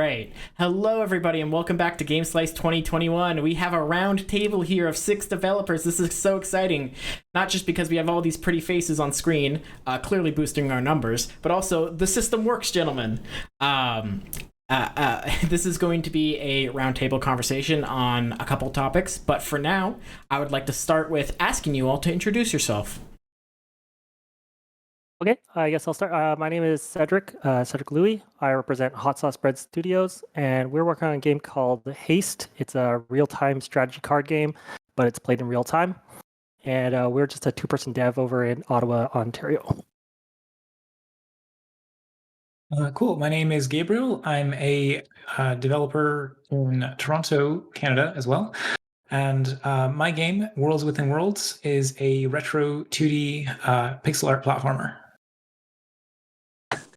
right. Hello, everybody, and welcome back to GameSlice 2021. We have a round table here of 6 developers. This is so exciting, not just because we have all these pretty faces on screen, clearly boosting our numbers, but also the system works, gentlemen. This is going to be a roundtable conversation on a couple topics, but for now, I would like to start with asking you all to introduce yourself. Okay, I guess I'll start. My name is Cedric Louis. I represent Hot Sauce Bread Studios, and we're working on a game called Haste. It's a real-time strategy card game, but it's played in real time. And we're just a 2-person dev over in Ottawa, Ontario. Cool. My name is Gabriel. I'm a developer in Toronto, Canada as well. And my game, Worlds Within Worlds, is a retro 2D pixel art platformer.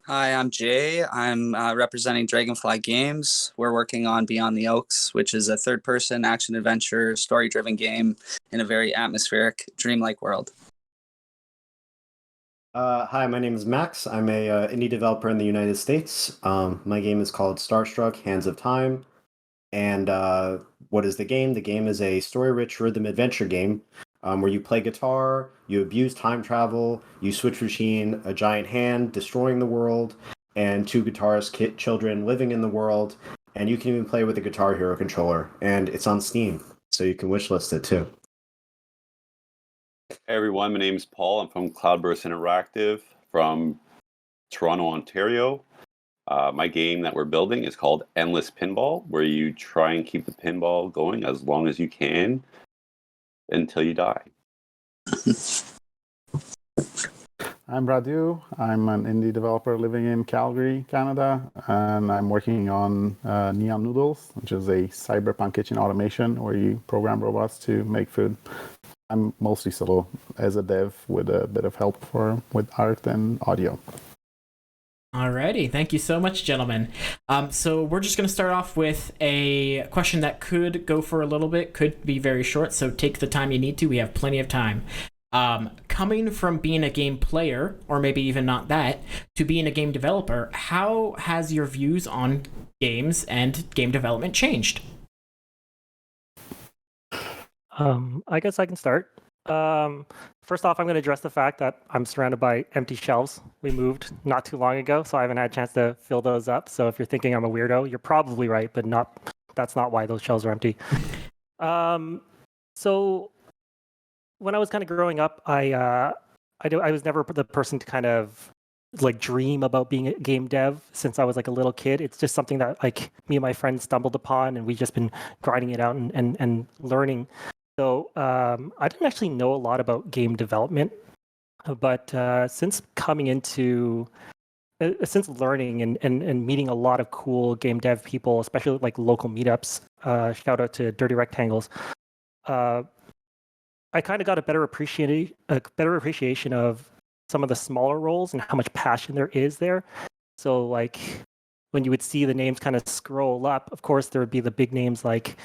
Hi, I'm Jay. I'm representing Dragonfly Games. We're working on Beyond the Oaks, which is a third-person action-adventure, story-driven game in a very atmospheric, dreamlike world. Hi, my name is Max. I'm a indie developer in the United States. My game is called Starstruck Hands of Time. And what is the game? The game is a story-rich rhythm adventure game where you play guitar, you abuse time travel, you switch between a giant hand destroying the world and 2 guitarist children living in the world. And you can even play with a Guitar Hero controller. And it's on Steam, so you can wishlist it too. Hey everyone, my name is Paul. I'm from Cloudburst Interactive from Toronto, Ontario. My game that we're building is called Endless Pinball, where you try and keep the pinball going as long as you can until you die. I'm Radu. I'm an indie developer living in Calgary, Canada, and I'm working on Neon Noodles, which is a cyberpunk kitchen automation where you program robots to make food. I'm mostly solo as a dev with a bit of help with art and audio. Alrighty, thank you so much, gentlemen. So we're just going to start off with a question that could go for a little bit, could be very short, so take the time you need to. We have plenty of time. Coming from being a game player, or maybe even not that, to being a game developer, how has your views on games and game development changed? I guess I can start. First off, I'm going to address the fact that I'm surrounded by empty shelves. We moved not too long ago, so I haven't had a chance to fill those up. So if you're thinking I'm a weirdo, you're probably right, but that's not why those shelves are empty. So when I was kind of growing up, I was never the person to kind of like dream about being a game dev since I was like a little kid. It's just something that like me and my friends stumbled upon, and we've just been grinding it out and learning. So I didn't actually know a lot about game development, but since learning and meeting a lot of cool game dev people, especially like local meetups, shout out to Dirty Rectangles, I kind of got a better appreciation of some of the smaller roles and how much passion there is there. So like when you would see the names kind of scroll up, of course there would be the big names like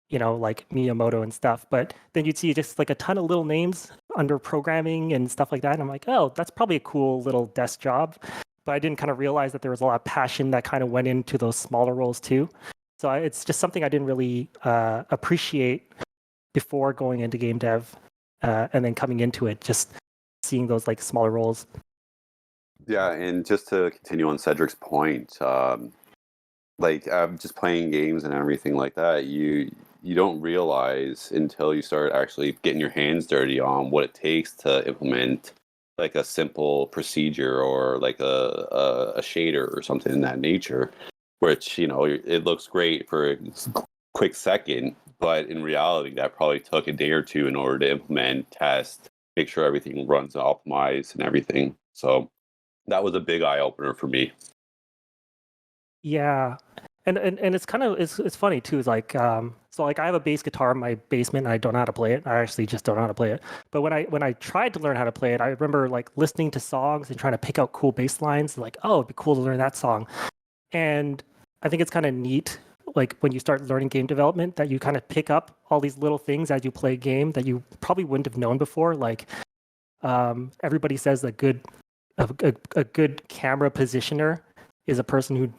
Miyamoto and stuff, but then you'd see just like a ton of little names under programming and stuff like that. And I'm like, oh, that's probably a cool little desk job. But I didn't kind of realize that there was a lot of passion that kind of went into those smaller roles too. So it's just something I didn't really appreciate before going into game dev, and then coming into it, just seeing those like smaller roles. Yeah, and just to continue on Cedric's point, just playing games and everything like that, you don't realize until you start actually getting your hands dirty on what it takes to implement like a simple procedure or like a shader or something in that nature, which, it looks great for a quick second, but in reality, that probably took a day or two in order to implement, test, make sure everything runs optimized and everything. So that was a big eye opener for me. Yeah. And it's kind of it's funny too. It's like so like I have a bass guitar in my basement and I don't know how to play it. I actually just don't know how to play it. But when I tried to learn how to play it, I remember like listening to songs and trying to pick out cool bass lines. Like, oh, it'd be cool to learn that song. And I think it's kind of neat, like when you start learning game development, that you kind of pick up all these little things as you play a game that you probably wouldn't have known before. Like everybody says a good camera positioner is a person who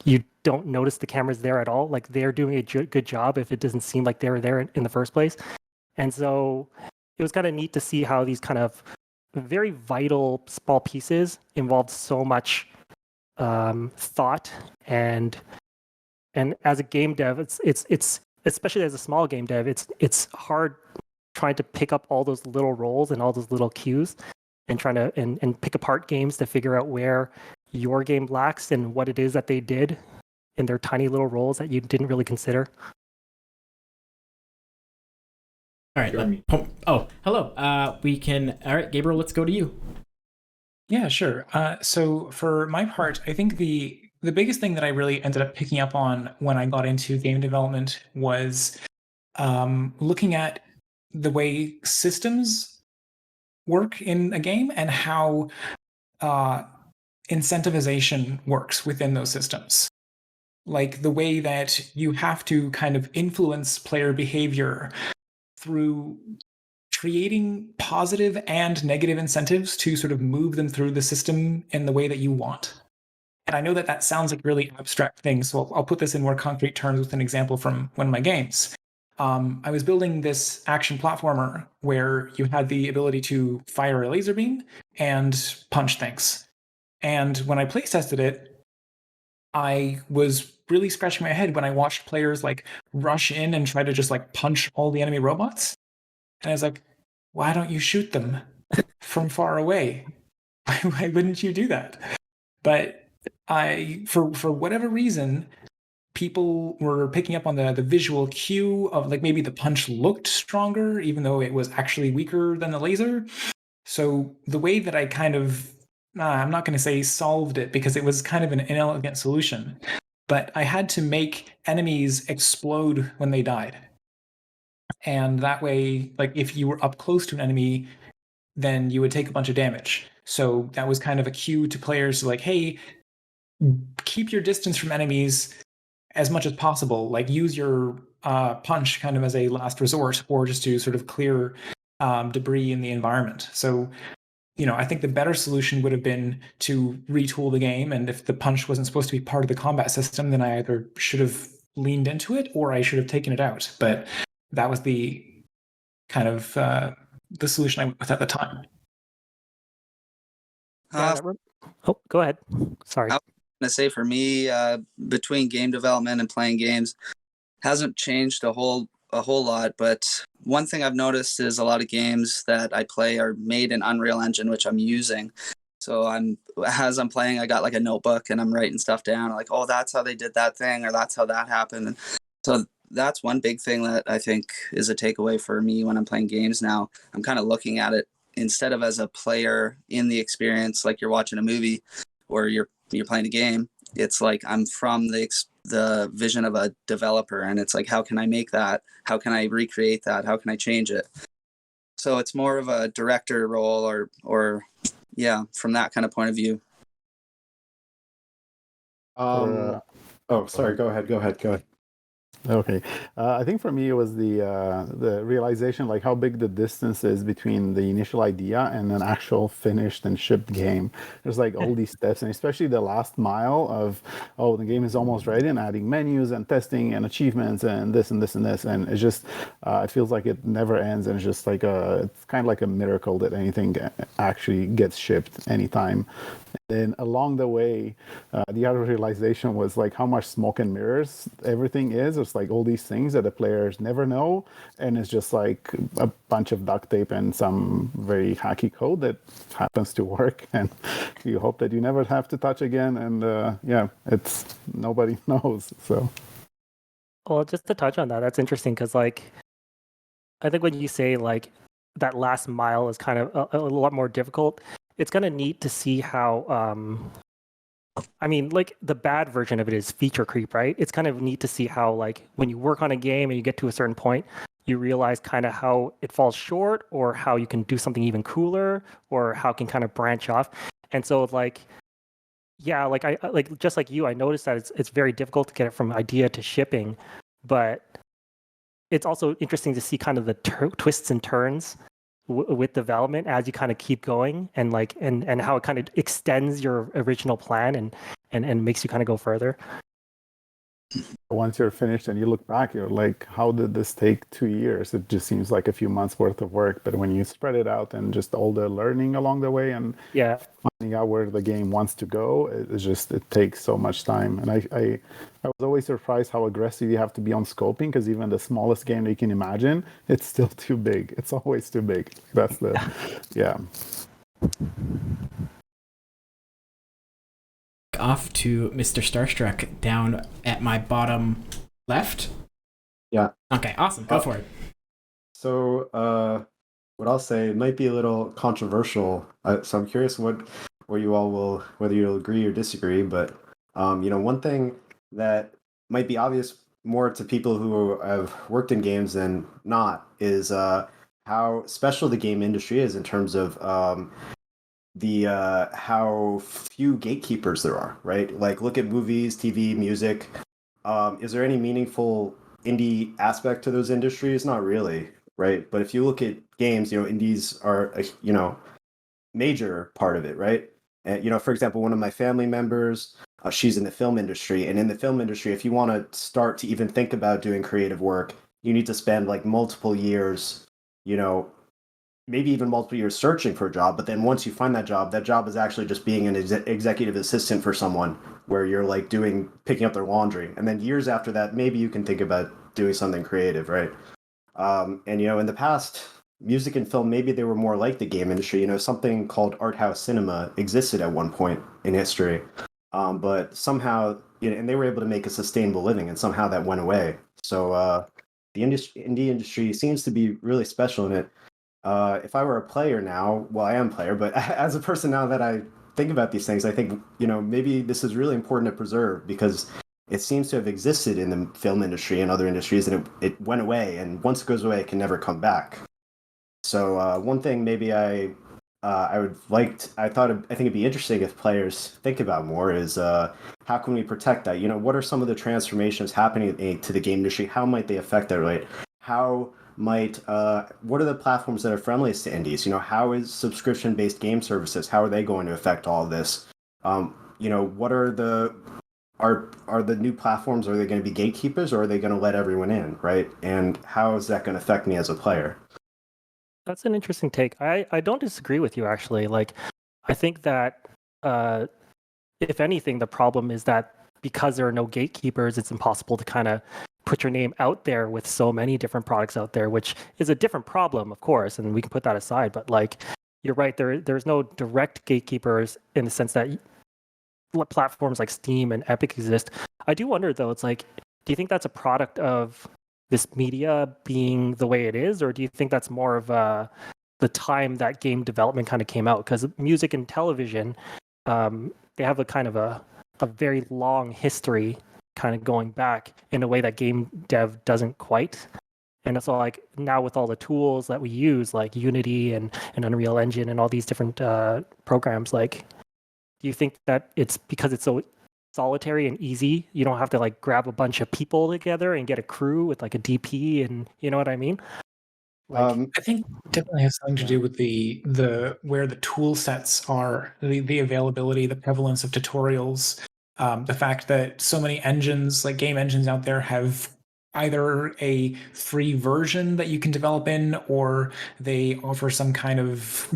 you don't notice the camera's there at all. Like they're doing a good job if it doesn't seem like they were there in the first place. And so it was kind of neat to see how these kind of very vital small pieces involved so much thought and as a game dev, it's especially as a small game dev, it's hard trying to pick up all those little roles and all those little cues and trying to and pick apart games to figure out where your game lacks and what it is that they did in their tiny little roles that you didn't really consider. All right. Hello. All right, Gabriel, let's go to you. Yeah, sure. So for my part, I think the biggest thing that I really ended up picking up on when I got into game development was looking at the way systems work in a game and how incentivization works within those systems. Like the way that you have to kind of influence player behavior through creating positive and negative incentives to sort of move them through the system in the way that you want. And I know that that sounds like really abstract things, so I'll put this in more concrete terms with an example from one of my games. I was building this action platformer where you had the ability to fire a laser beam and punch things. And when I place tested it, I was really scratching my head when I watched players like rush in and try to just like punch all the enemy robots. And I was like, why don't you shoot them from far away? Why wouldn't you do that? But for whatever reason, people were picking up on the visual cue of like maybe the punch looked stronger, even though it was actually weaker than the laser. So the way that I kind of, I'm not going to say solved it because it was kind of an inelegant solution, but I had to make enemies explode when they died. And that way, like if you were up close to an enemy, then you would take a bunch of damage. So that was kind of a cue to players like, hey, keep your distance from enemies as much as possible. Like use your punch kind of as a last resort or just to sort of clear debris in the environment. So, I think the better solution would have been to retool the game. And if the punch wasn't supposed to be part of the combat system, then I either should have leaned into it or I should have taken it out. But that was the kind of the solution I went with at the time. Go ahead. Sorry. I was going to say for me, between game development and playing games, hasn't changed a whole lot. But one thing I've noticed is a lot of games that I play are made in Unreal Engine, which I'm using. So as I'm playing, I got like a notebook and I'm writing stuff down. Like, oh, that's how they did that thing, or that's how that happened. And so that's one big thing that I think is a takeaway for me when I'm playing games now. I'm kind of looking at it instead of as a player in the experience, like you're watching a movie or you're playing a game. It's like I'm from the vision of a developer, and it's like, how can I make that? How can I recreate that? How can I change it? So it's more of a director role or from that kind of point of view. Sorry. Go ahead. Okay, I think for me it was the realization like how big the distance is between the initial idea and an actual finished and shipped game. There's like all these steps, and especially the last mile of the game is almost ready, and adding menus and testing and achievements and this and this and this, and it's just it feels like it never ends, and it's just like it's kind of like a miracle that anything actually gets shipped anytime. And along the way, the other realization was like how much smoke and mirrors everything is. It's like all these things that the players never know, and it's just like a bunch of duct tape and some very hacky code that happens to work, and you hope that you never have to touch again. And it's nobody knows. So, well, just to touch on that, that's interesting because like I think when you say like that last mile is kind of a lot more difficult, it's kind of neat to see how like the bad version of it is feature creep, right? It's kind of neat to see how like when you work on a game and you get to a certain point, you realize kind of how it falls short or how you can do something even cooler or how it can kind of branch off. And so like I like just like you, I noticed that it's very difficult to get it from idea to shipping, but it's also interesting to see kind of the twists and turns with development as you kind of keep going, and like and how it kind of extends your original plan and makes you kind of go further. Once you're finished and you look back, you're like, how did this take 2 years? It just seems like a few months worth of work. But when you spread it out and just all the learning along the way and finding out where the game wants to go, it takes so much time. And I was always surprised how aggressive you have to be on scoping, because even the smallest game that you can imagine, it's still too big. It's always too big. That's the, yeah. Off to Mr. Starstruck down at my bottom left. Yeah. Okay, awesome. Go for it. So, what I'll say might be a little controversial. So I'm curious what you all will, whether you'll agree or disagree. But one thing that might be obvious more to people who have worked in games than not is how special the game industry is in terms of how few gatekeepers there are, right? Like, look at movies, TV, music. Is there any meaningful indie aspect to those industries? Not really, right? But if you look at games, indies are a major part of it, right? And for example, one of my family members, she's in the film industry, and in the film industry, if you want to start to even think about doing creative work, you need to spend like multiple years, maybe even multiple years searching for a job. But then once you find that job is actually just being an executive assistant for someone, where you're like picking up their laundry. And then years after that, maybe you can think about doing something creative, right? And in the past, music and film, maybe they were more like the game industry. Something called art house cinema existed at one point in history. But somehow, and they were able to make a sustainable living, and somehow that went away. So the indie industry seems to be really special in it. If I were a player now, well, I am a player, but as a person now that I think about these things, I think, maybe this is really important to preserve, because it seems to have existed in the film industry and other industries, and it went away. And once it goes away, it can never come back. So one thing maybe I think it'd be interesting if players think about more is how can we protect that? What are some of the transformations happening to the game industry? How might they affect that, right? What are the platforms that are friendliest to indies? How is subscription-based game services? How are they going to affect all of this? What are the new platforms? Are they going to be gatekeepers, or are they going to let everyone in, right? And how is that going to affect me as a player? That's an interesting take. I don't disagree with you, actually. Like, I think that if anything, the problem is that because there are no gatekeepers, it's impossible to kind of put your name out there with so many different products out there, which is a different problem, of course, and we can put that aside. But like, you're right, there's no direct gatekeepers in the sense that platforms like Steam and Epic exist. I do wonder, though, it's like, do you think that's a product of this media being the way it is, or do you think that's more of the time that game development kind of came out? Because music and television, they have a kind of a very long history kind of going back in a way that game dev doesn't quite. And so like now with all the tools that we use, like Unity and Unreal Engine and all these different programs, like, do you think that it's because it's so solitary and easy, you don't have to like grab a bunch of people together and get a crew with like a DP, and you know what I mean? Like, I think it definitely has something to do with the where the tool sets are, the availability, the prevalence of tutorials, the fact that so many engines, like game engines out there, have either a free version that you can develop in, or they offer some kind of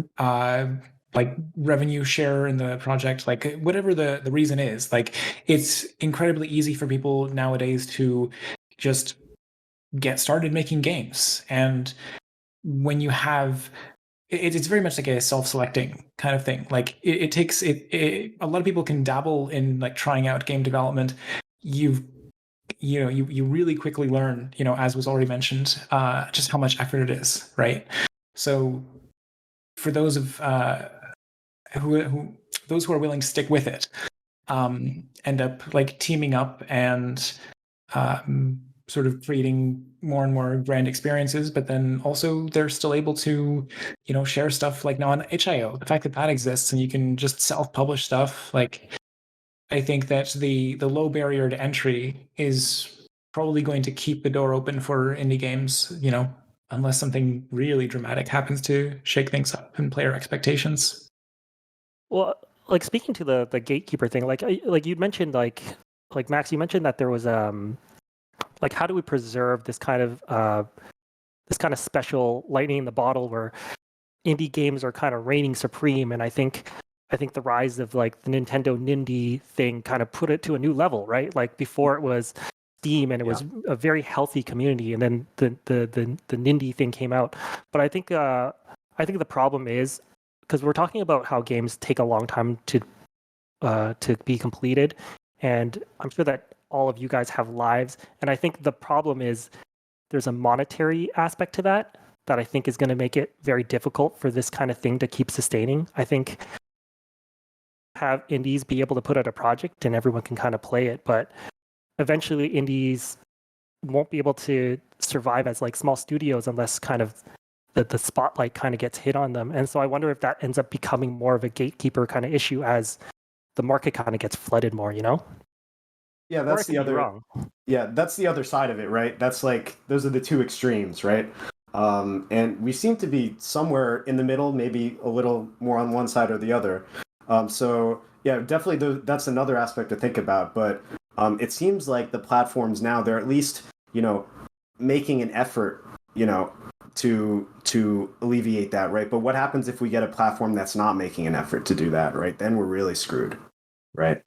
like revenue share in the project, like whatever the reason is. Like, it's incredibly easy for people nowadays to just get started making games. And when you have it's very much like a self-selecting kind of thing. Like, it takes a lot of people can dabble in like trying out game development. You really quickly learn, as was already mentioned, just how much effort it is, right? So for those of those who are willing to stick with it, end up like teaming up and sort of creating more and more grand experiences, but then also they're still able to, share stuff like now on itch.io. The fact that that exists and you can just self-publish stuff, like, I think that the low barrier to entry is probably going to keep the door open for indie games, unless something really dramatic happens to shake things up and player expectations. Well, like speaking to the gatekeeper thing, like you'd mentioned, like Max, you mentioned that there was like how do we preserve this kind of special lightning in the bottle where indie games are kind of reigning supreme, and I think the rise of like the Nintendo Nindy thing kind of put it to a new level, right? Like before it was Steam and it was a very healthy community, and then the Nindy thing came out. But I think the problem is because we're talking about how games take a long time to be completed, and I'm sure that all of you guys have lives, and I think the problem is there's a monetary aspect to that I think is going to make it very difficult for this kind of thing to keep sustaining. I think have indies be able to put out a project and everyone can kind of play it, but eventually indies won't be able to survive as like small studios unless kind of the spotlight kind of gets hit on them. And so I wonder if that ends up becoming more of a gatekeeper kind of issue as the market kind of gets flooded more, you know? Yeah, that's the other. Wrong. Yeah, that's the other side of it, right? That's like those are the two extremes, right? And we seem to be somewhere in the middle, maybe a little more on one side or the other. So yeah, definitely that's another aspect to think about. But it seems like the platforms now, they're at least, making an effort, to alleviate that, right? But what happens if we get a platform that's not making an effort to do that, right? Then we're really screwed, right?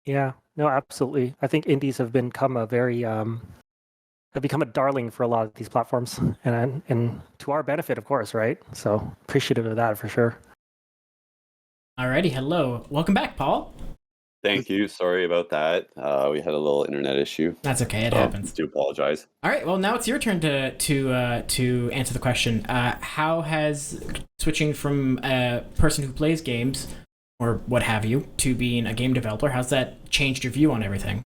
Yeah, no, absolutely. I think indies have become a very have become a darling for a lot of these platforms, and to our benefit, of course, right? So appreciative of that for sure. Alrighty, hello. Welcome back, Paul. Thank you. Sorry about that. We had a little internet issue. That's okay. It happens. Do apologize. All right. Well, now it's your turn to answer the question. How has switching from a person who plays games or what have you to being a game developer, how's that changed your view on everything?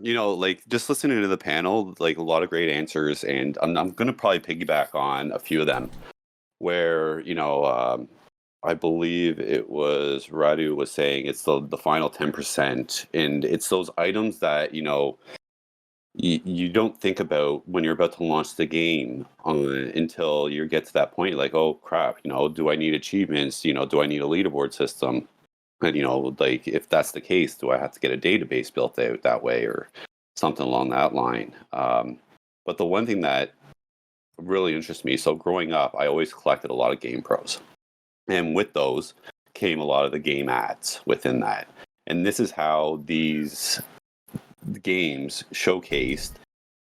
Like just listening to the panel, like a lot of great answers, and I'm going to probably piggyback on a few of them. Where I believe it was Radu was saying it's the final 10%, and it's those items that you don't think about when you're about to launch the game until you get to that point. Like, oh crap, do I need achievements? Do I need a leaderboard system? And like if that's the case, do I have to get a database built out that way or something along that line? But the one thing that really interests me, so growing up, I always collected a lot of Game Pros. And with those came a lot of the game ads within that. And this is how these games showcased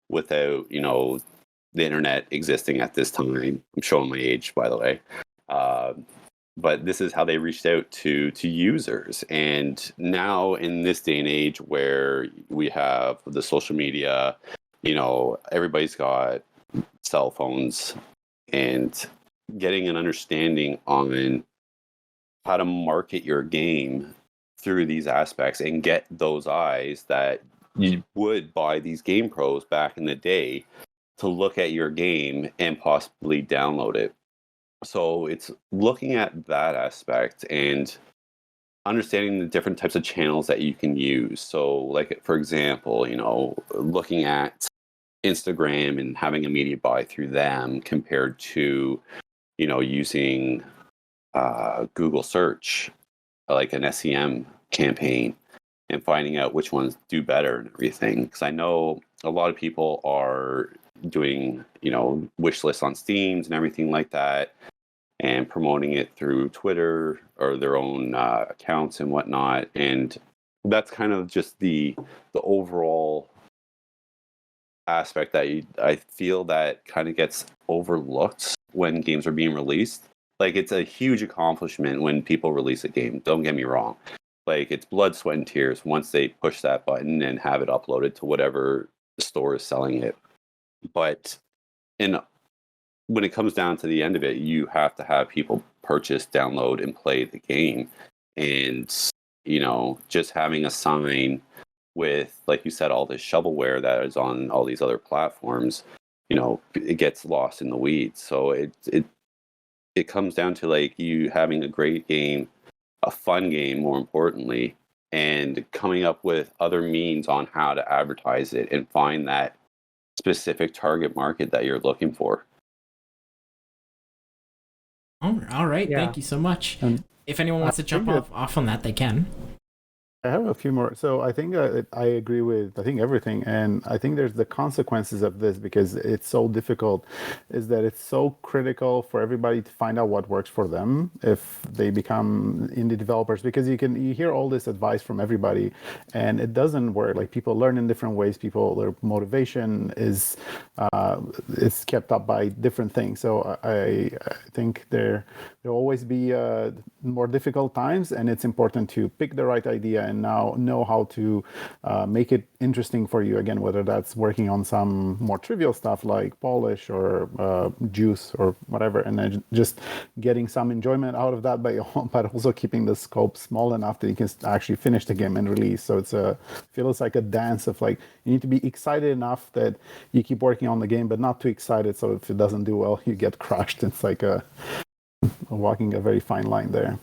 without, the internet existing at this time. I'm showing my age, by the way. But this is how they reached out to users. And now in this day and age where we have the social media, everybody's got cell phones, and getting an understanding on how to market your game through these aspects and get those eyes that you would buy these Game Pros back in the day to look at your game and possibly download it. So it's looking at that aspect and understanding the different types of channels that you can use. So like, for example, looking at Instagram and having a media buy through them compared to, using Google search, like an SEM campaign, and finding out which ones do better and everything. Because I know a lot of people are doing, wish lists on Steams and everything like that, and promoting it through Twitter or their own accounts and whatnot. And that's kind of just the overall aspect that I feel that kind of gets overlooked when games are being released. Like, it's a huge accomplishment when people release a game, don't get me wrong. Like, it's blood, sweat, and tears once they push that button and have it uploaded to whatever store is selling it. But when it comes down to the end of it, you have to have people purchase, download, and play the game. And, just having a sign with, like you said, all this shovelware that is on all these other platforms, it gets lost in the weeds. So it comes down to like you having a great game, a fun game, more importantly, and coming up with other means on how to advertise it and find that specific target market that you're looking for. All right. Yeah. Thank you so much. And If anyone wants to jump off on that, they can. I have a few more. So I think I agree with everything, and I think there's the consequences of this because it's so difficult. Is that it's so critical for everybody to find out what works for them if they become indie developers, because you hear all this advice from everybody, and it doesn't work. Like people learn in different ways. Their motivation is kept up by different things. So I think there'll always be more difficult times, and it's important to pick the right idea and now know how to make it interesting for you, again, whether that's working on some more trivial stuff like polish or juice or whatever, and then just getting some enjoyment out of that, but also keeping the scope small enough that you can actually finish the game and release. So feels like a dance of like, you need to be excited enough that you keep working on the game, but not too excited, so if it doesn't do well, you get crushed. It's like walking a very fine line there.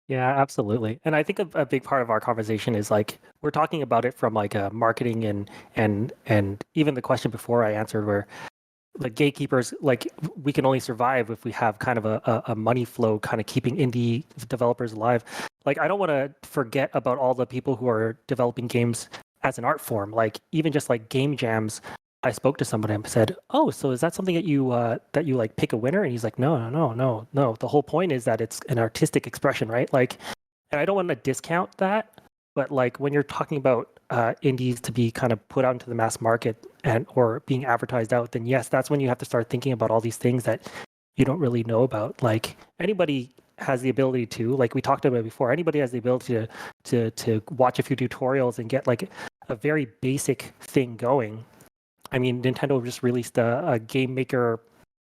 Yeah, absolutely. And I think a big part of our conversation is like we're talking about it from like a marketing and even the question before I answered where like gatekeepers, like we can only survive if we have kind of a money flow kind of keeping indie developers alive. Like I don't want to forget about all the people who are developing games as an art form. Like even just like game jams, I spoke to somebody and said, "Oh, so is that something that you like pick a winner?" And he's like, "No. The whole point is that it's an artistic expression, right?" Like, and I don't want to discount that, but like when you're talking about indies to be kind of put out into the mass market and or being advertised out, then yes, that's when you have to start thinking about all these things that you don't really know about. Like anybody has the ability to, like we talked about before, anybody has the ability to watch a few tutorials and get like a very basic thing going. I mean, Nintendo just released a game maker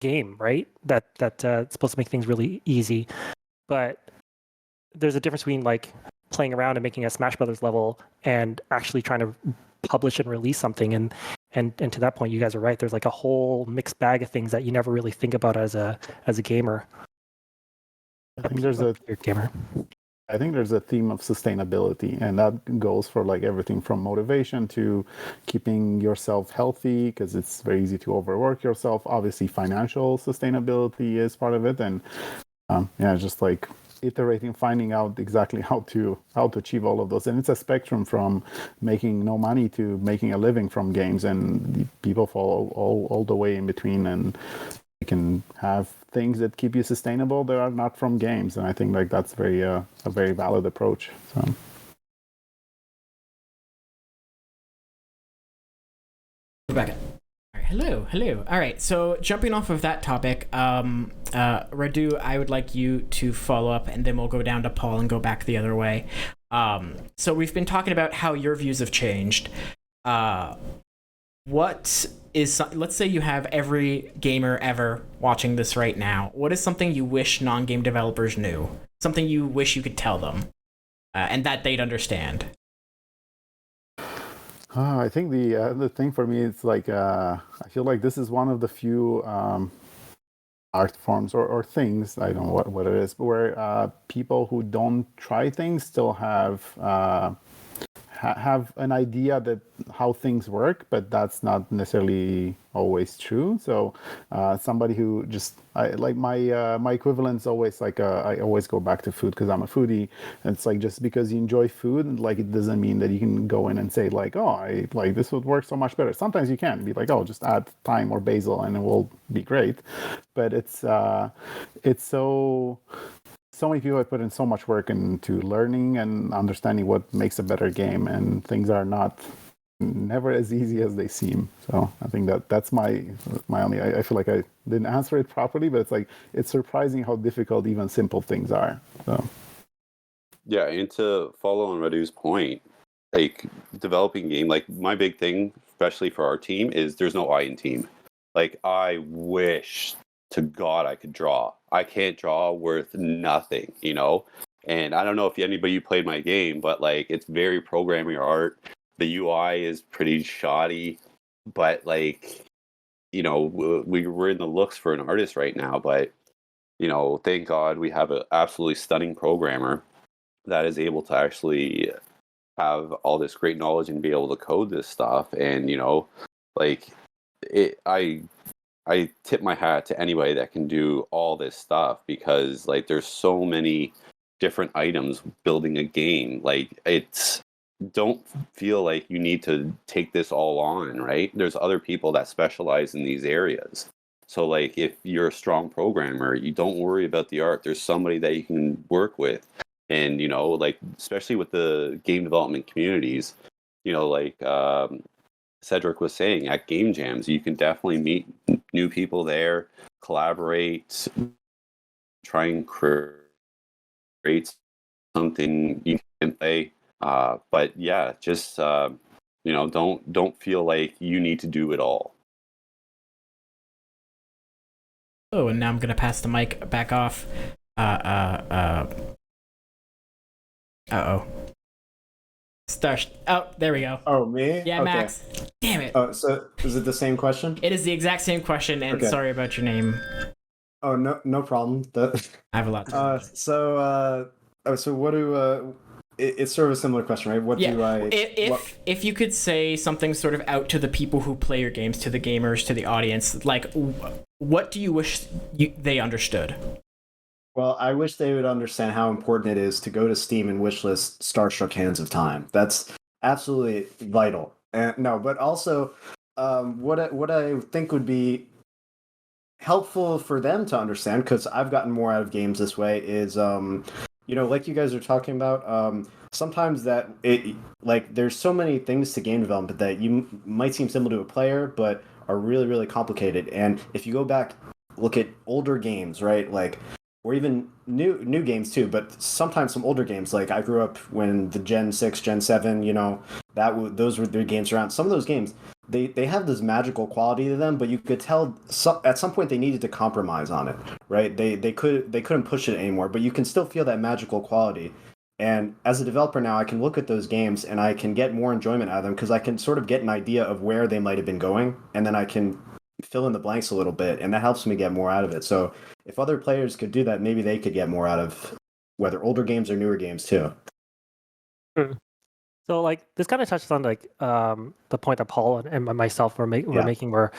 game, right? That's supposed to make things really easy. But there's a difference between like playing around and making a Smash Brothers level and actually trying to publish and release something. And to that point, you guys are right. There's like a whole mixed bag of things that you never really think about as a gamer. I think there's a theme of sustainability, and that goes for like everything from motivation to keeping yourself healthy, because it's very easy to overwork yourself. Obviously, financial sustainability is part of it, and just like iterating, finding out exactly how to achieve all of those. And it's a spectrum from making no money to making a living from games, and people fall all the way in between, and you can have things that keep you sustainable that are not from games, and I think like that's a very valid approach. So. Rebecca. All right, hello. All right, so jumping off of that topic, Radu, I would like you to follow up, and then we'll go down to Paul and go back the other way. So we've been talking about how your views have changed. Let's say you have every gamer ever watching this right now. What is something you wish non-game developers knew? Something you wish you could tell them, and that they'd understand? I think the thing for me is like I feel like this is one of the few art forms or things, I don't know what it is, but where people who don't try things still have an idea that how things work, but that's not necessarily always true. So somebody who just my equivalent is always like I always go back to food because I'm a foodie. And it's like just because you enjoy food, like it doesn't mean that you can go in and say like, oh, I like this would work so much better. Sometimes you can be like, oh, just add thyme or basil and it will be great. But it's so many people have put in so much work into learning and understanding what makes a better game, and things are never as easy as they seem. So I think that's my only. I feel like I didn't answer it properly, but it's like it's surprising how difficult even simple things are. So yeah, and to follow on Radu's point, like developing game, like my big thing, especially for our team, is there's no I in team. Like I wish to God I could draw. I can't draw worth nothing, you know? And I don't know if anybody played my game, but like it's very programming art. The UI is pretty shoddy, but like, you know, we're in the looks for an artist right now, but you know, thank God we have an absolutely stunning programmer that is able to actually have all this great knowledge and be able to code this stuff. And, you know, like I I tip my hat to anybody that can do all this stuff, because like there's so many different items building a game. Like, it's, don't feel like you need to take this all on, right? There's other people that specialize in these areas. So like if you're a strong programmer, you don't worry about the art. There's somebody that you can work with. And, you know, like, especially with the game development communities, you know, like Cedric was saying, at game jams, you can definitely meet new people there, collaborate, try and create something you can play. But yeah, just you know, don't feel like you need to do it all. Oh, and now I'm gonna pass the mic back off. Uh-oh. Oh, there we go. Oh, me? Yeah, Okay. Max. Damn it. Oh, so is it the same question? It is the exact same question, and Okay. sorry about your name. Oh, no problem. I have a lot to say. So what do it's sort of a similar question, right? What Yeah, do I if you could say something sort of out to the people who play your games, to the gamers, to the audience, like, what do you wish they understood? Well, I wish they would understand how important it is to go to Steam and wishlist Starstruck Hands of Time. That's absolutely vital. And no, but also what I think would be helpful for them to understand, because I've gotten more out of games this way, is you know, like you guys are talking about, sometimes that it, like, there's so many things to game development that you might seem simple to a player, but are really, really complicated. And if you go back, look at older games, right, like, or even new games too, but sometimes some older games, like I grew up when the Gen 6, Gen 7, you know, those were the games around. Some of those games, they have this magical quality to them, but you could tell at some point they needed to compromise on it, right? They couldn't push it anymore, but you can still feel that magical quality. And as a developer now, I can look at those games and I can get more enjoyment out of them, because I can sort of get an idea of where they might have been going, and then I can fill in the blanks a little bit, and that helps me get more out of it. So if other players could do that, maybe they could get more out of whether older games or newer games too. So like this kind of touches on like the point that Paul and myself were making, where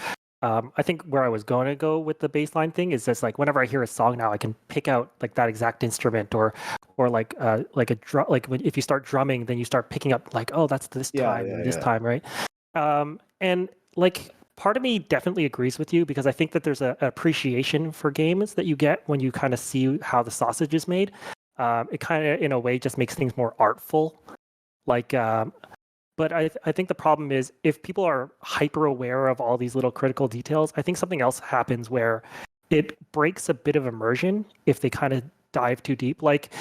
I think where I was going to go with the baseline thing is just like whenever I hear a song now, I can pick out like that exact instrument, or like a drum. Like if you start drumming, then you start picking up like, oh, that's this time, right? And like part of me definitely agrees with you, because I think that there's an appreciation for games that you get when you kind of see how the sausage is made. It kind of in a way just makes things more artful. Like, but I think the problem is if people are hyper aware of all these little critical details, I think something else happens where it breaks a bit of immersion if they kind of dive too deep. Like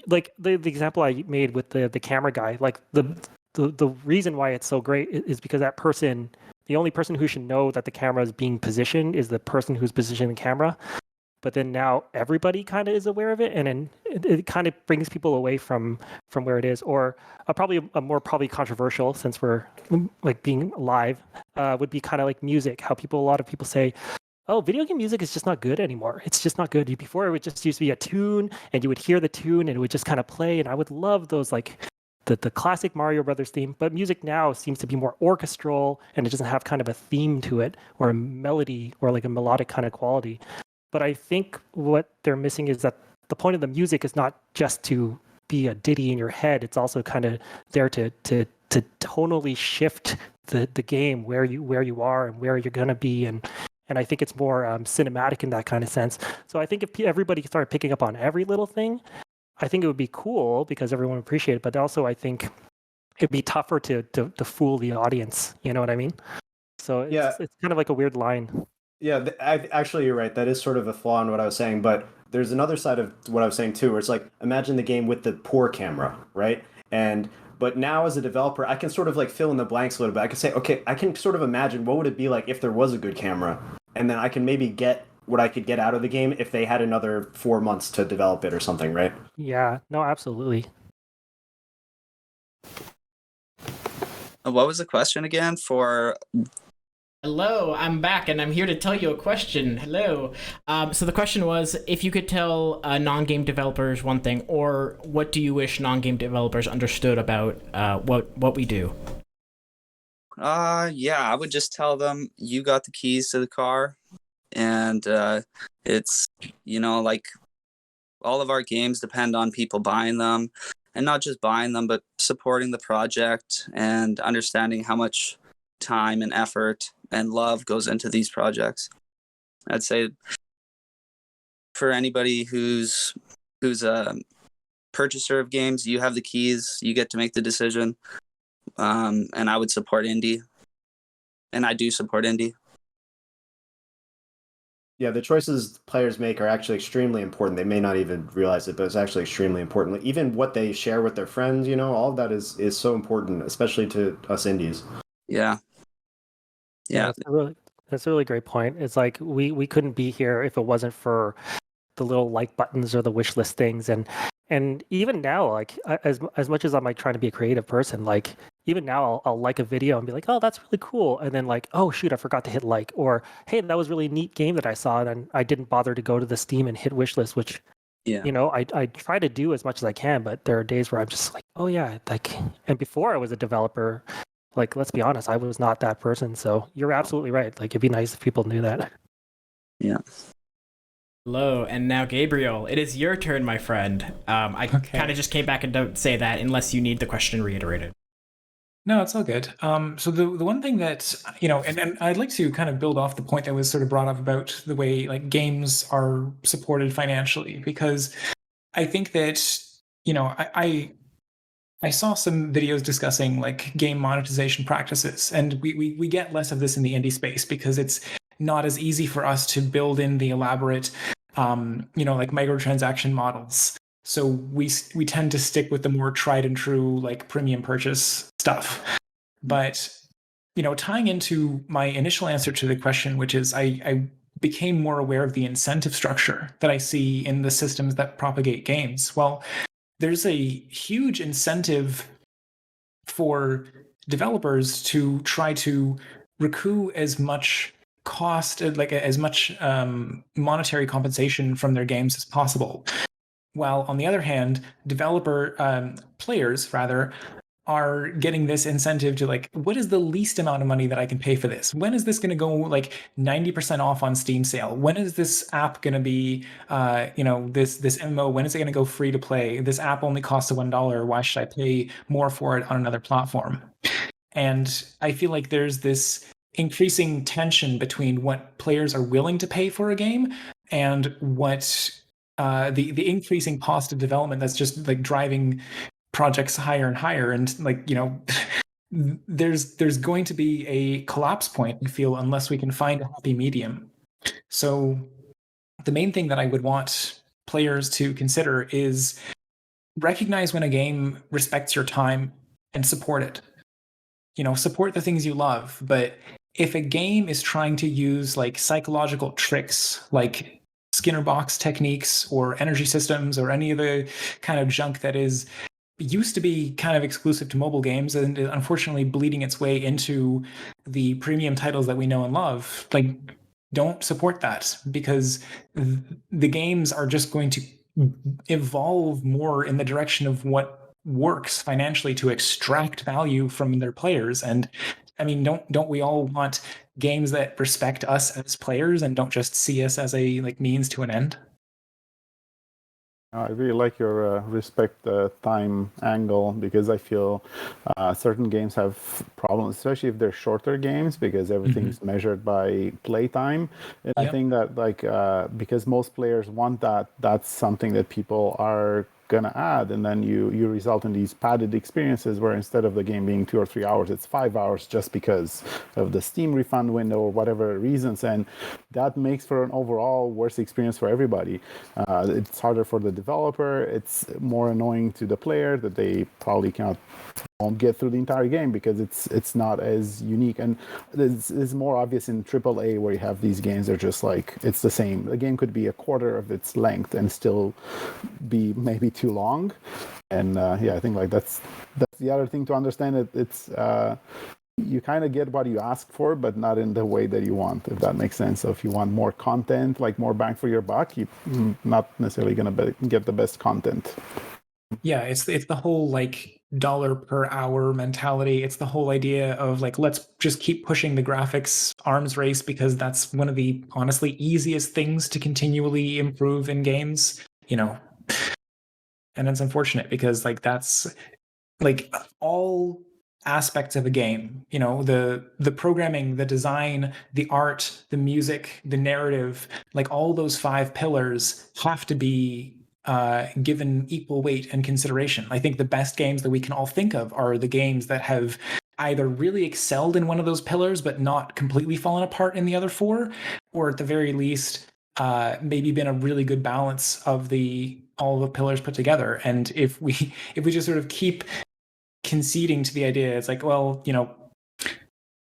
like the example I made with the camera guy, like the reason why it's so great is because that person, the only person who should know that the camera is being positioned is the person who's positioning the camera. But then now everybody kind of is aware of it, and then it kind of brings people away from where it is. Or probably a more controversial, since we're like being live, would be kind of like music. How a lot of people say, oh, video game music is just not good anymore. It's just not good. Before it would just used to be a tune, and you would hear the tune, and it would just kind of play. And I would love those like the classic Mario Brothers theme. But music now seems to be more orchestral, and it doesn't have kind of a theme to it, or a melody, or like a melodic kind of quality. But I think what they're missing is that the point of the music is not just to be a ditty in your head. It's also kind of there to tonally shift the game where you are and where you're gonna be, and I think it's more cinematic in that kind of sense. So I think if everybody started picking up on every little thing, I think it would be cool because everyone would appreciate it. But also I think it'd be tougher to fool the audience. You know what I mean? So it's kind of like a weird line. Yeah, actually, you're right. That is sort of a flaw in what I was saying, but there's another side of what I was saying too, where it's like, imagine the game with the poor camera, right? But now as a developer, I can sort of like fill in the blanks a little bit. I can say, okay, I can sort of imagine what would it be like if there was a good camera, and then I can maybe get what I could get out of the game if they had another 4 months to develop it or something, right? Yeah, no, absolutely. What was the question again for... Hello, I'm back, and I'm here to tell you a question. Hello. So the question was, if you could tell non-game developers one thing, or what do you wish non-game developers understood about what we do? Yeah, I would just tell them you got the keys to the car, and it's, like all of our games depend on people buying them, and not just buying them, but supporting the project and understanding how much time and effort and love goes into these projects. I'd say for anybody who's a purchaser of games, you have the keys, you get to make the decision. And I would support indie, and I do support indie. Yeah, the choices players make are actually extremely important. They may not even realize it, but it's actually extremely important. Like, even what they share with their friends, all of that is so important, especially to us indies. Yeah. That's a really great point. It's like we couldn't be here if it wasn't for the little like buttons or the wish list things, and even now, like as much as I'm like trying to be a creative person, like even now I'll like a video and be like, oh, that's really cool, and then like, oh shoot, I forgot to hit like, or hey, that was a really neat game that I saw, and I didn't bother to go to the Steam and hit wish list, which I try to do as much as I can, but there are days where I'm just like, oh yeah, like, and before I was a developer, like, let's be honest, I was not that person. So you're absolutely right. Like, it'd be nice if people knew that. Yeah. Hello, and now Gabriel, it is your turn, my friend. I kind of just came back and don't say that unless you need the question reiterated. No, it's all good. So the one thing that, and I'd like to kind of build off the point that was sort of brought up about the way like games are supported financially, because I think that, I saw some videos discussing like game monetization practices, and we get less of this in the indie space because it's not as easy for us to build in the elaborate, like microtransaction models. So we tend to stick with the more tried and true like premium purchase stuff. But tying into my initial answer to the question, which is I became more aware of the incentive structure that I see in the systems that propagate games. Well, there's a huge incentive for developers to try to recoup as much cost, like as much monetary compensation from their games as possible. While on the other hand, players rather, are getting this incentive to like, what is the least amount of money that I can pay for this? When is this going to go like 90% off on Steam sale? When is this app going to be, this MMO, when is it going to go free to play? This app only costs $1. Why should I pay more for it on another platform? And I feel like there's this increasing tension between what players are willing to pay for a game and what the increasing cost of development that's just like driving projects higher and higher, and like there's going to be a collapse point, I feel, unless we can find a happy medium. So the main thing that I would want players to consider is recognize when a game respects your time and support it. Support the things you love, but if a game is trying to use like psychological tricks like Skinner box techniques or energy systems or any of the kind of junk that used to be kind of exclusive to mobile games and unfortunately bleeding its way into the premium titles that we know and love, like, don't support that, because the games are just going to evolve more in the direction of what works financially to extract value from their players. And I mean, don't we all want games that respect us as players and don't just see us as a like means to an end? I really like your respect time angle, because I feel certain games have problems, especially if they're shorter games, because everything's measured by playtime. And I think that because most players want that, that's something that people are going to add, and then you result in these padded experiences where instead of the game being 2 or 3 hours, it's 5 hours just because of the Steam refund window or whatever reasons, and that makes for an overall worse experience for everybody. It's harder for the developer, it's more annoying to the player that they probably won't get through the entire game because it's not as unique, and it's more obvious in AAA where you have these games that are just like, it's the same. The game could be a quarter of its length and still be maybe too long, and I think like that's the other thing to understand. It's you kind of get what you ask for, but not in the way that you want, if that makes sense. So if you want more content, like more bang for your buck, you're not necessarily going to get the best content. Yeah, it's the whole like dollar per hour mentality. It's the whole idea of like, let's just keep pushing the graphics arms race because that's one of the honestly easiest things to continually improve in games, you know. And it's unfortunate because like that's like all aspects of a game, you know, the programming, the design, the art, the music, the narrative, like all those 5 pillars have to be given equal weight and consideration. I think the best games that we can all think of are the games that have either really excelled in one of those pillars but not completely fallen apart in the other 4, or at the very least maybe been a really good balance of all the pillars put together. And if we just sort of keep conceding to the idea, it's like, well, you know,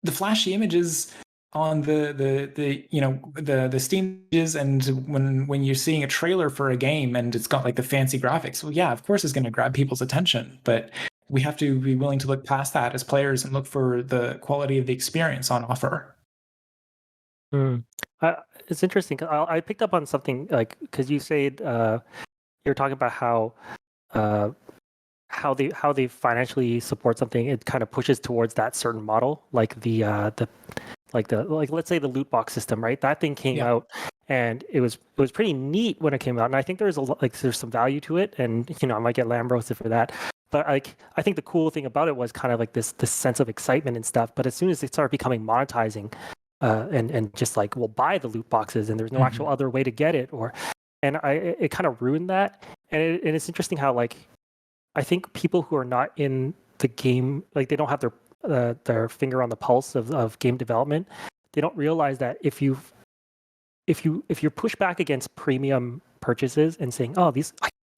the flashy images on the you know, the Steam images, and when you're seeing a trailer for a game and it's got like the fancy graphics, well, yeah, of course it's going to grab people's attention, but we have to be willing to look past that as players and look for the quality of the experience on offer. It's interesting. I picked up on something, like, because you said you're talking about how they financially support something. It kind of pushes towards that certain model, like let's say the loot box system, right? That thing came out, and it was pretty neat when it came out, and I think there's there's some value to it, and you know, I might get lamb roasted for that. But like, I think the cool thing about it was kind of like this sense of excitement and stuff. But as soon as it started becoming monetizing, and just like, we'll buy the loot boxes, and there's no actual other way to get it, it kind of ruined that. And it's interesting how, like, I think people who are not in the game, like, they don't have their finger on the pulse of game development. They don't realize that if you push back against premium purchases and saying, oh,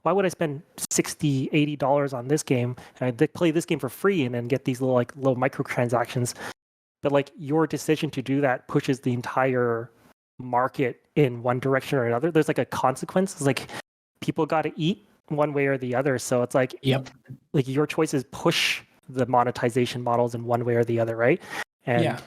why would I spend $60, $80 on this game and I play this game for free and then get these little microtransactions? But like, your decision to do that pushes the entire market in one direction or another. There's like a consequence. It's like, people got to eat one way or the other. So it's like, like, your choices push the monetization models in one way or the other, right? And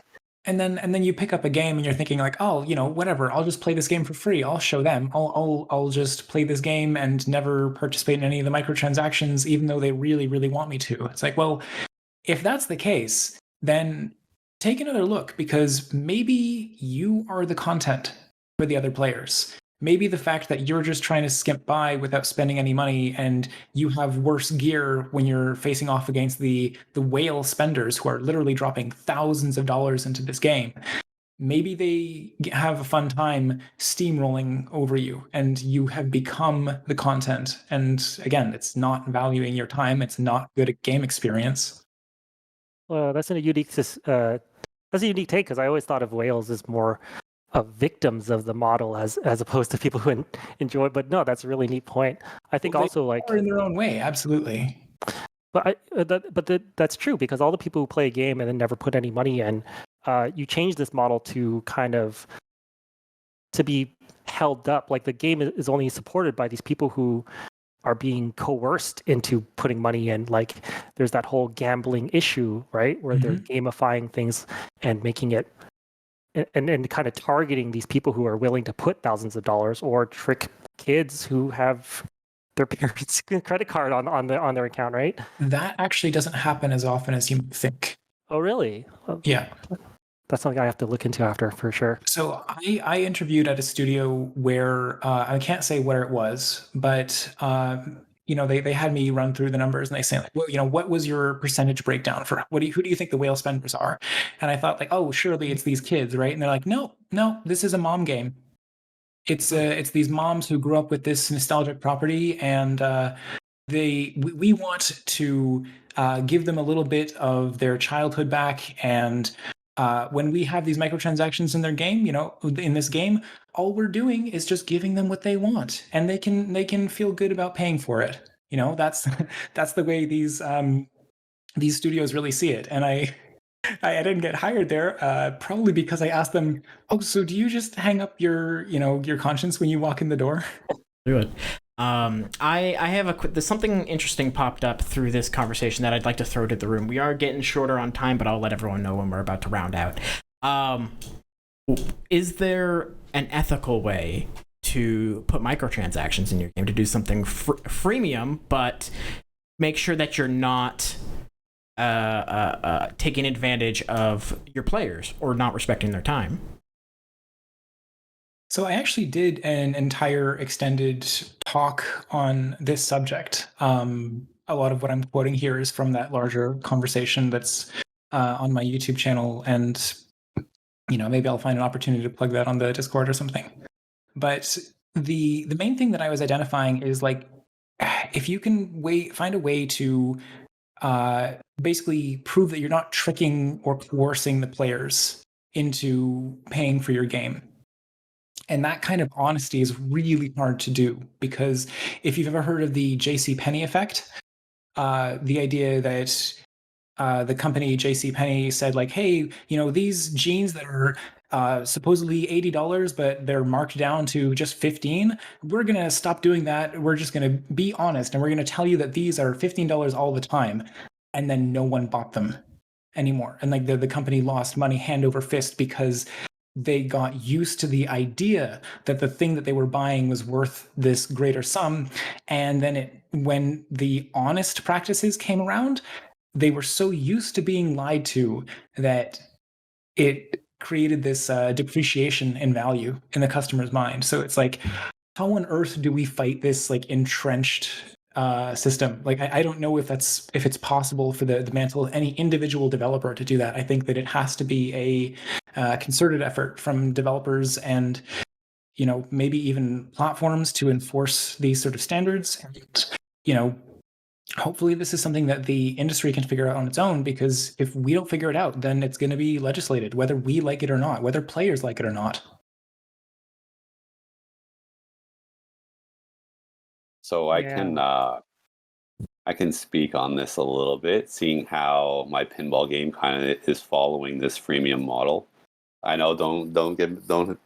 And then you pick up a game and you're thinking like, oh, you know, whatever, I'll just play this game for free. I'll show them. I'll just play this game and never participate in any of the microtransactions, even though they really, really want me to. It's like, well, if that's the case, then take another look, because maybe you are the content for the other players. Maybe the fact that you're just trying to skimp by without spending any money, and you have worse gear when you're facing off against the whale spenders who are literally dropping thousands of dollars into this game. Maybe they have a fun time steamrolling over you, and you have become the content. And again, it's not valuing your time. It's not good at game experience. Well, that's a unique take, because I always thought of whales as more of victims of the model as opposed to people who enjoy it. But no, that's a really neat point. I think also, like, in their own way, absolutely. But that's true, because all the people who play a game and then never put any money in, you change this model to kind of to be held up. Like, the game is only supported by these people who are being coerced into putting money in. Like, there's that whole gambling issue, right, where they're gamifying things and making it and kind of targeting these people who are willing to put thousands of dollars, or trick kids who have their parents' credit card on their account, right? That actually doesn't happen as often as you think. Oh, really? Yeah. That's something I have to look into after, for sure. So I interviewed at a studio where I can't say where it was, but you know, they had me run through the numbers, and they say, like, well, you know, what was your percentage breakdown for who do you think the whale spenders are? And I thought, like, oh, surely it's these kids, right? And they're like, no, this is a mom game. It's these moms who grew up with this nostalgic property, and we want to give them a little bit of their childhood back. And when we have these microtransactions in their game, you know, in this game, all we're doing is just giving them what they want, and they can feel good about paying for it. You know, that's the way these studios really see it. And I didn't get hired there, probably because I asked them, oh, so do you just hang up your conscience when you walk in the door? Do it. I have there's something interesting popped up through this conversation that I'd like to throw to the room. We are getting shorter on time, but I'll let everyone know when we're about to round out. Is there an ethical way to put microtransactions in your game, to do something freemium, but make sure that you're not taking advantage of your players or not respecting their time? So I actually did an entire extended talk on this subject. A lot of what I'm quoting here is from that larger conversation that's on my YouTube channel, and maybe I'll find an opportunity to plug that on the Discord or something. But the main thing that I was identifying is like, if you can find a way to basically prove that you're not tricking or coercing the players into paying for your game. And that kind of honesty is really hard to do, because if you've ever heard of the JCPenney effect, the idea that the company JCPenney said like, hey, these jeans that are supposedly $80, but they're marked down to just 15, we're going to stop doing that. We're just going to be honest, and we're going to tell you that these are $15 all the time. And then no one bought them anymore. And like the company lost money hand over fist because they got used to the idea that the thing that they were buying was worth this greater sum. And then when the honest practices came around, they were so used to being lied to that it created this depreciation in value in the customer's mind. So it's like, how on earth do we fight this like entrenched system? Like, I don't know if it's possible for the mantle of any individual developer to do that. I think that it has to be a concerted effort from developers and maybe even platforms to enforce these sort of standards. And hopefully this is something that the industry can figure out on its own, because if we don't figure it out, then it's going to be legislated, whether we like it or not, whether players like it or not. So I can speak on this a little bit, seeing how my pinball game kind of is following this freemium model. I know, don't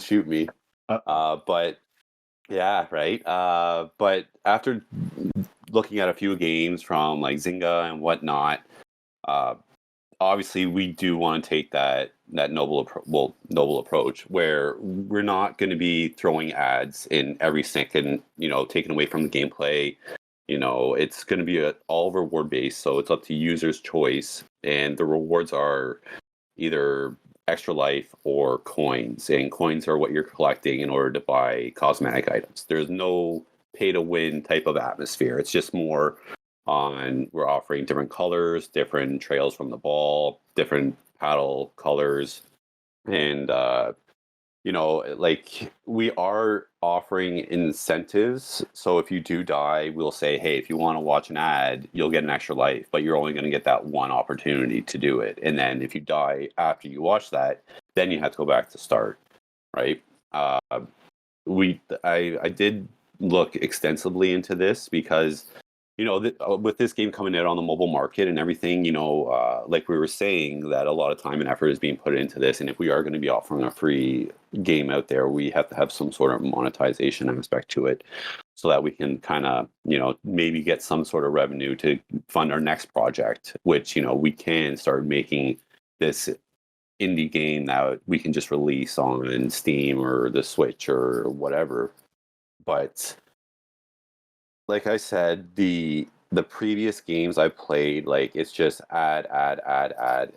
shoot me, but yeah, right. But after looking at a few games from like Zynga and whatnot, obviously we do want to take that noble approach where we're not going to be throwing ads in every second, taken away from the gameplay. It's going to be all reward based, so it's up to users' choice, and the rewards are either extra life or coins, and coins are what you're collecting in order to buy cosmetic items. There's no pay to win type of atmosphere. It's just more on, we're offering different colors, different trails from the ball, different paddle colors, and like we are offering incentives. So if you do die, we'll say, hey, if you want to watch an ad, you'll get an extra life, but you're only going to get that one opportunity to do it. And then if you die after you watch that, then you have to go back to start, right? I did look extensively into this because with this game coming out on the mobile market and everything, like we were saying, that a lot of time and effort is being put into this. And if we are going to be offering a free game out there, we have to have some sort of monetization aspect to it so that we can kind of, maybe get some sort of revenue to fund our next project, which, we can start making this indie game that we can just release on Steam or the Switch or whatever. But like I said, the previous games I played, like, it's just ad,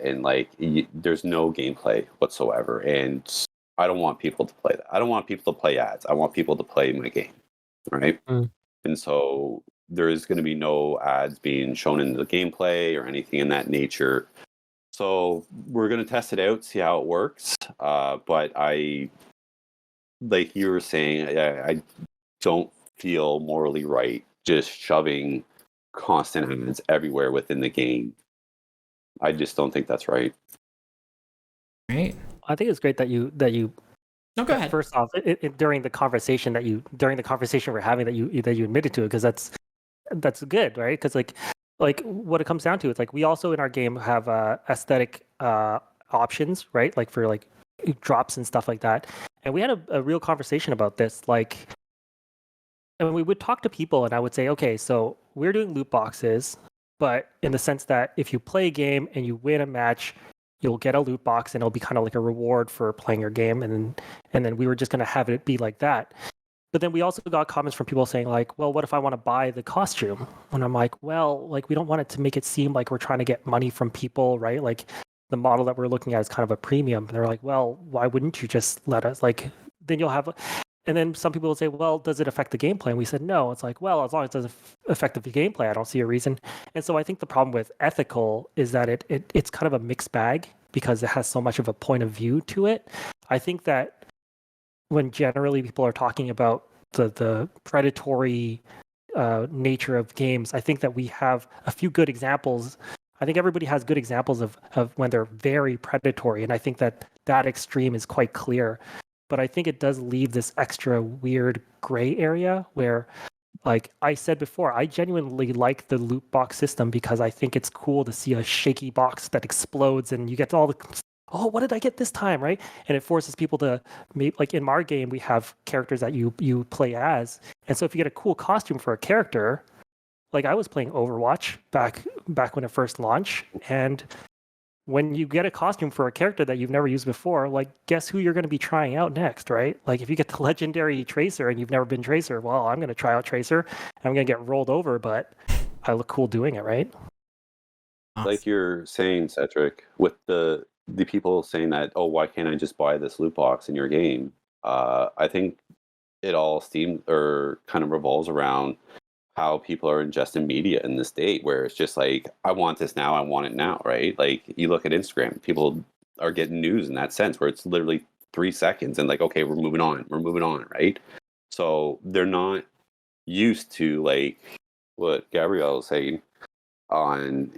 and like there's no gameplay whatsoever. And I don't want people to play that. I don't want people to play ads. I want people to play my game, right? And so there is going to be no ads being shown in the gameplay or anything in that nature. So we're going to test it out, see how it works. But like you were saying, I don't feel morally right just shoving constant ads everywhere within the game. I just don't think that's right. Right. I think it's great that you No, go ahead. First off, during the conversation we're having, that you admitted to it, because that's good, right? Because like what it comes down to, it's like we also in our game have aesthetic options, right? Like for like drops and stuff like that. And we had a real conversation about this, and we would talk to people, and I would say, okay, so we're doing loot boxes, but in the sense that if you play a game and you win a match, you'll get a loot box, and it'll be kind of like a reward for playing your game, and then we were just going to have it be like that. But then we also got comments from people saying like, well, what if I want to buy the costume? And I'm like, well, like we don't want it to make it seem like we're trying to get money from people, right? Like the model that we're looking at is kind of a premium. And they're like, well, why wouldn't you just let us, like, then you'll have, and then some people will say, well, does it affect the gameplay? And we said, no. It's like, well, as long as it doesn't affect the gameplay, I don't see a reason. And so I think the problem with ethical is that it's kind of a mixed bag because it has so much of a point of view to it. I think that when generally people are talking about the predatory nature of games, I think that we have a few good examples. I think everybody has good examples of when they're very predatory, and I think that extreme is quite clear. But I think it does leave this extra weird gray area where, like I said before, I genuinely like the loot box system because I think it's cool to see a shaky box that explodes and you get all the, oh, what did I get this time, right? And it forces people to, like in our game, we have characters that you play as. And so if you get a cool costume for a character, like I was playing Overwatch back when it first launched, and when you get a costume for a character that you've never used before, like guess who you're going to be trying out next, right? Like if you get the legendary Tracer and you've never been Tracer, well, I'm going to try out Tracer. I'm going to get rolled over, but I look cool doing it, right? Like you're saying, Cedric, with the people saying that, oh, why can't I just buy this loot box in your game? I think it all kind of revolves around how people are ingesting media in this state, where it's just like, I want this now, I want it now, right? Like you look at Instagram, people are getting news in that sense where it's literally 3 seconds and like, okay, we're moving on, right? So they're not used to like what Gabrielle was saying on,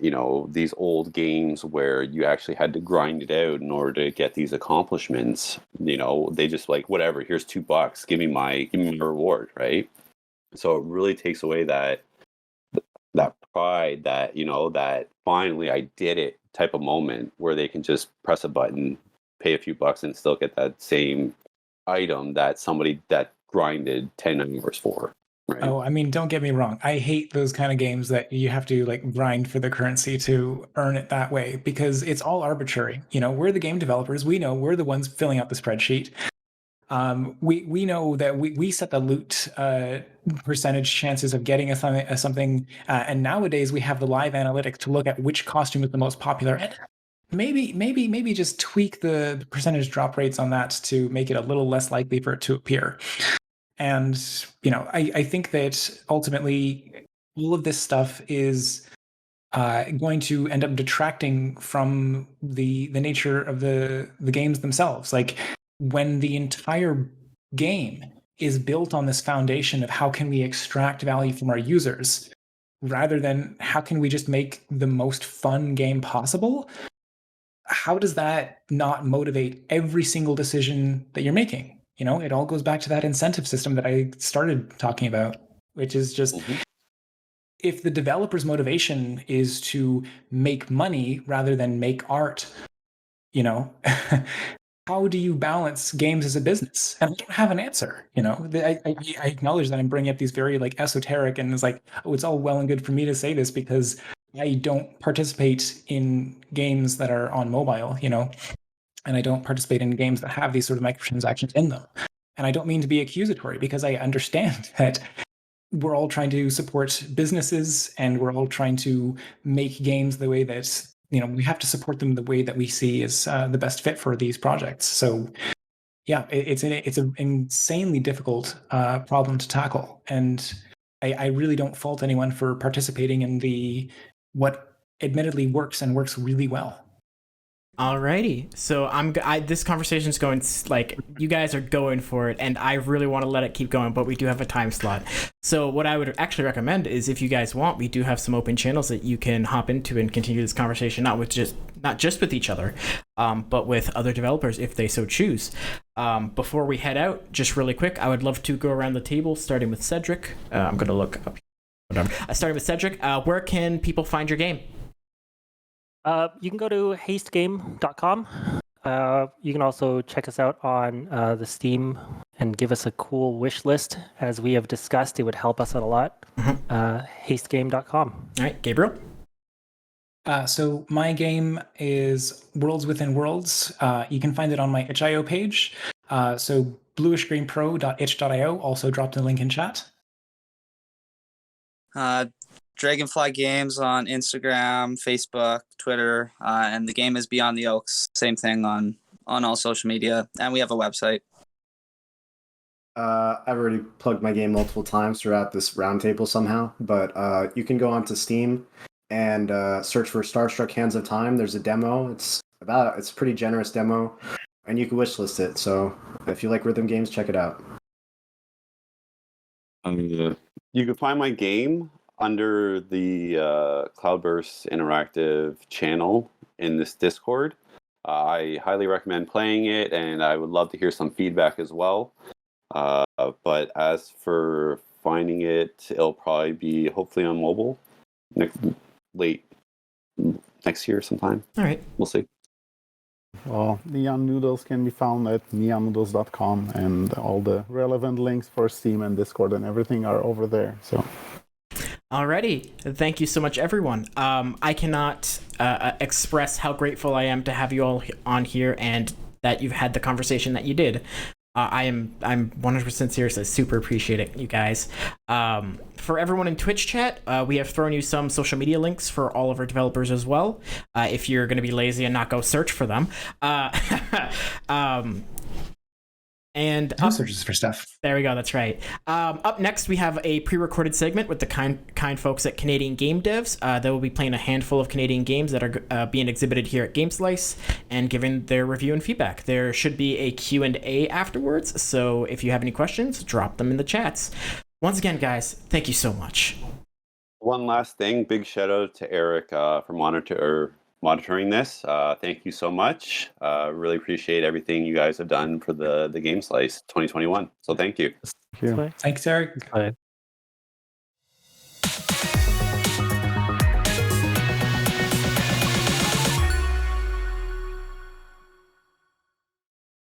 these old games where you actually had to grind it out in order to get these accomplishments. They just like, whatever, here's $2, give me my reward, right? So it really takes away that pride, that that finally I did it type of moment where they can just press a button, pay a few bucks, and still get that same item that somebody that grinded 10 hours for. Right? Oh, I mean, don't get me wrong. I hate those kind of games that you have to like grind for the currency to earn it that way because it's all arbitrary. We're the game developers. We know we're the ones filling out the spreadsheet. We know that we set the loot percentage chances of getting something, and nowadays we have the live analytics to look at which costume is the most popular. And maybe just tweak the percentage drop rates on that to make it a little less likely for it to appear. And I think that ultimately all of this stuff is going to end up detracting from the nature of the games themselves. Like when the entire game is built on this foundation of how can we extract value from our users rather than how can we just make the most fun game possible, how does that not motivate every single decision that you're making? It all goes back to that incentive system that I started talking about, which is just if the developer's motivation is to make money rather than make art, how do you balance games as a business? And I don't have an answer. I acknowledge that I'm bringing up these very like esoteric, and it's like, oh, it's all well and good for me to say this because I don't participate in games that are on mobile, and I don't participate in games that have these sort of microtransactions in them. And I don't mean to be accusatory because I understand that we're all trying to support businesses and we're all trying to make games the way that we have to support them the way that we see is the best fit for these projects. So, yeah, it's an insanely difficult problem to tackle, and I really don't fault anyone for participating in what admittedly works and works really well. Alrighty, so this conversation's going like you guys are going for it, and I really want to let it keep going, but we do have a time slot. So what I would actually recommend is, if you guys want, we do have some open channels that you can hop into and continue this conversation, not just with each other, but with other developers if they so choose. Before we head out, just really quick, I would love to go around the table, starting with Cedric. I'm gonna look up. Whatever. Starting with Cedric, where can people find your game? You can go to hastegame.com. You can also check us out on the Steam and give us a cool wish list. As we have discussed, it would help us out a lot. Hastegame.com. All right, Gabriel? So my game is Worlds Within Worlds. You can find it on my itch.io page. So bluishgreenpro.itch.io, also dropped a link in chat. Dragonfly Games on Instagram, Facebook, Twitter, and the game is Beyond the Oaks. Same thing on all social media, and we have a website. I've already plugged my game multiple times throughout this roundtable somehow, but you can go onto Steam and search for Starstruck Hands of Time. There's a demo. It's a pretty generous demo, and you can wishlist it. So if you like rhythm games, check it out. You can find my game under the Cloudburst Interactive channel in this Discord. I highly recommend playing it, and I would love to hear some feedback as well. But as for finding it, it'll probably be hopefully on mobile late next year sometime. All right. We'll see. Well, Neon Noodles can be found at neonnoodles.com, and all the relevant links for Steam and Discord and everything are over there. So, alrighty. Thank you so much, everyone. I cannot express how grateful I am to have you all on here and that you've had the conversation that you did. I'm 100% serious. I super appreciate it, you guys. For everyone in Twitch chat, we have thrown you some social media links for all of our developers as well. If you're going to be lazy and not go search for them. And No searches for stuff. There we go. That's right. Up next, we have a pre-recorded segment with the kind folks at Canadian Game Devs. They will be playing a handful of Canadian games that are being exhibited here at GameSlice and giving their review and feedback. There should be a Q&A afterwards, so if you have any questions, drop them in the chats. Once again, guys, thank you so much. One last thing, big shout out to Eric for monitoring this. Thank you so much. Really appreciate everything you guys have done for the Game Slice 2021. So thank you. thank you. Thanks, Eric. Bye.